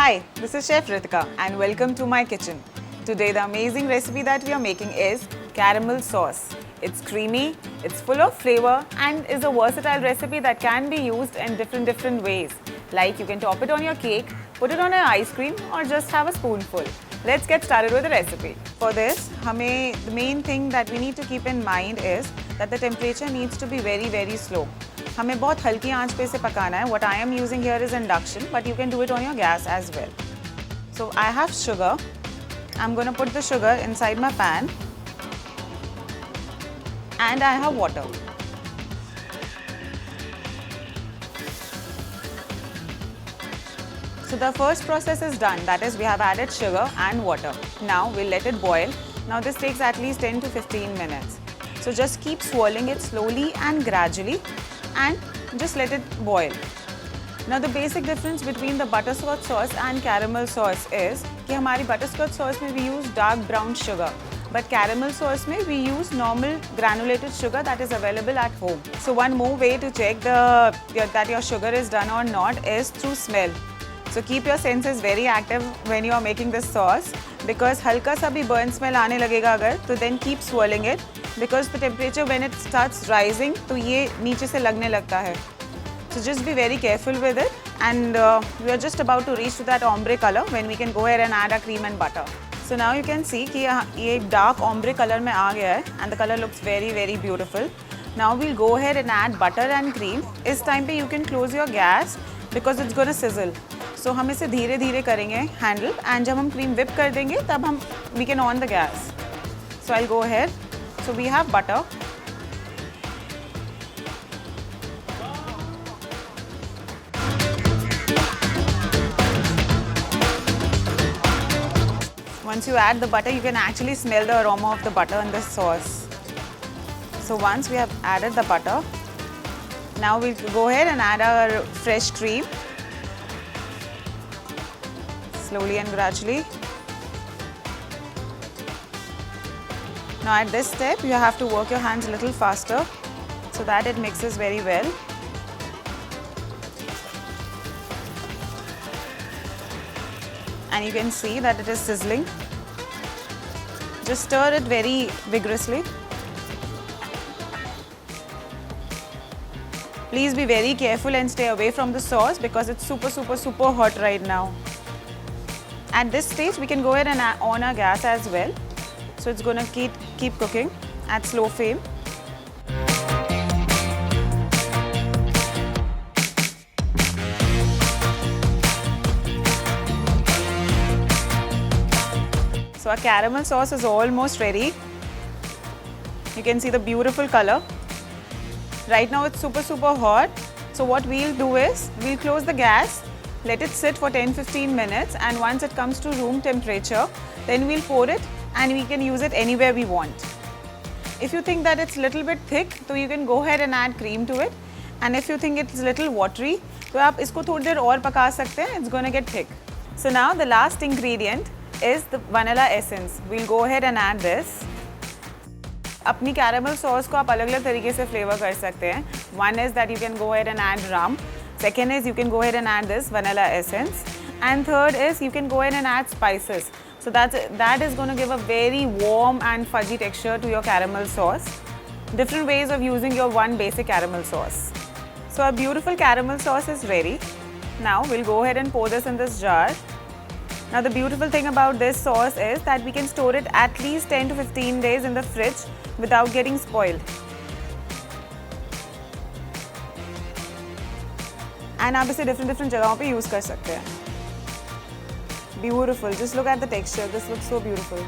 Hi, this is Chef Ritika and welcome to my kitchen. Today the amazing recipe that we are making is caramel sauce. It's creamy, it's full of flavor and is a versatile recipe that can be used in different ways. Like you can top it on your cake, put it on an ice cream or just have a spoonful. Let's get started with the recipe. For this, the main thing that we need to keep in mind is that the temperature needs to be very slow. हमें बहुत हल्की आंच पे इसे पकाना है. What I am using here is induction, but you can do it on your gas as well. So I have sugar. I'm going to put the sugar inside my pan, and I have water. So the first process is done. That is, we have added sugar and water. Now we'll let it boil. Now this takes at least 10 to 15 minutes. So just keep swirling it slowly and gradually, and just let it boil. Now the basic difference between the butterscotch sauce and caramel sauce is कि हमारी butterscotch sauce में we use dark brown sugar, but caramel sauce में we use normal granulated sugar that is available at home. So one more way to check that your sugar is done or not is through smell. So keep your senses very active when you are making this sauce, because हल्का सा भी burn smell आने लगेगा अगर, तो then keep swirling it, because the temperature when it starts rising तो ये नीचे से लगने लगता है. So just be very careful with it, and we are just about to reach to that ombre color when we can go ahead and add our cream and butter. So now you can see कि ये dark ombre color में आ गया है, and the color looks very beautiful. Now we'll go ahead and add butter and cream. इस time पे you can close your gas because it's gonna sizzle. So हम इसे धीरे करेंगे handle, and जब हम cream whip कर देंगे तब we can on the gas. So I'll go ahead. So we have butter. Once you add the butter, you can actually smell the aroma of the butter in the sauce. So once we have added the butter, now we'll go ahead and add our fresh cream. Slowly and gradually. Now at this step, you have to work your hands a little faster so that it mixes very well. And you can see that it is sizzling. Just stir it very vigorously. Please be very careful and stay away from the sauce because it's super hot right now. At this stage, we can go ahead and on our gas as well. So it's going to keep cooking at slow flame. So our caramel sauce is almost ready. You can see the beautiful color. Right now it's super hot. So what we'll do is, we'll close the gas, let it sit for 10-15 minutes, and once it comes to room temperature, then we'll pour it and we can use it anywhere we want. If you think that it's a little bit thick, so you can go ahead and add cream to it. And if you think it's a little watery, तो आप इसको थोड़ी देर और पका सकते हैं. It's going to get thick. So now the last ingredient is the vanilla essence. We'll go ahead and add this. अपनी caramel sauce को आप अलग-अलग तरीके से flavor कर सकते हैं. One is that you can go ahead and add rum. Second is you can go ahead and add this vanilla essence. And third is you can go ahead and add spices. So that is going to give a very warm and fudgy texture to your caramel sauce. Different ways of using your one basic caramel sauce. So our beautiful caramel sauce is ready. Now we'll go ahead and pour this in this jar. Now the beautiful thing about this sauce is that we can store it at least 10 to 15 days in the fridge without getting spoiled. And आप इसे different जगहों पे use कर सकते हैं. Beautiful. Just look at the texture. This looks so beautiful.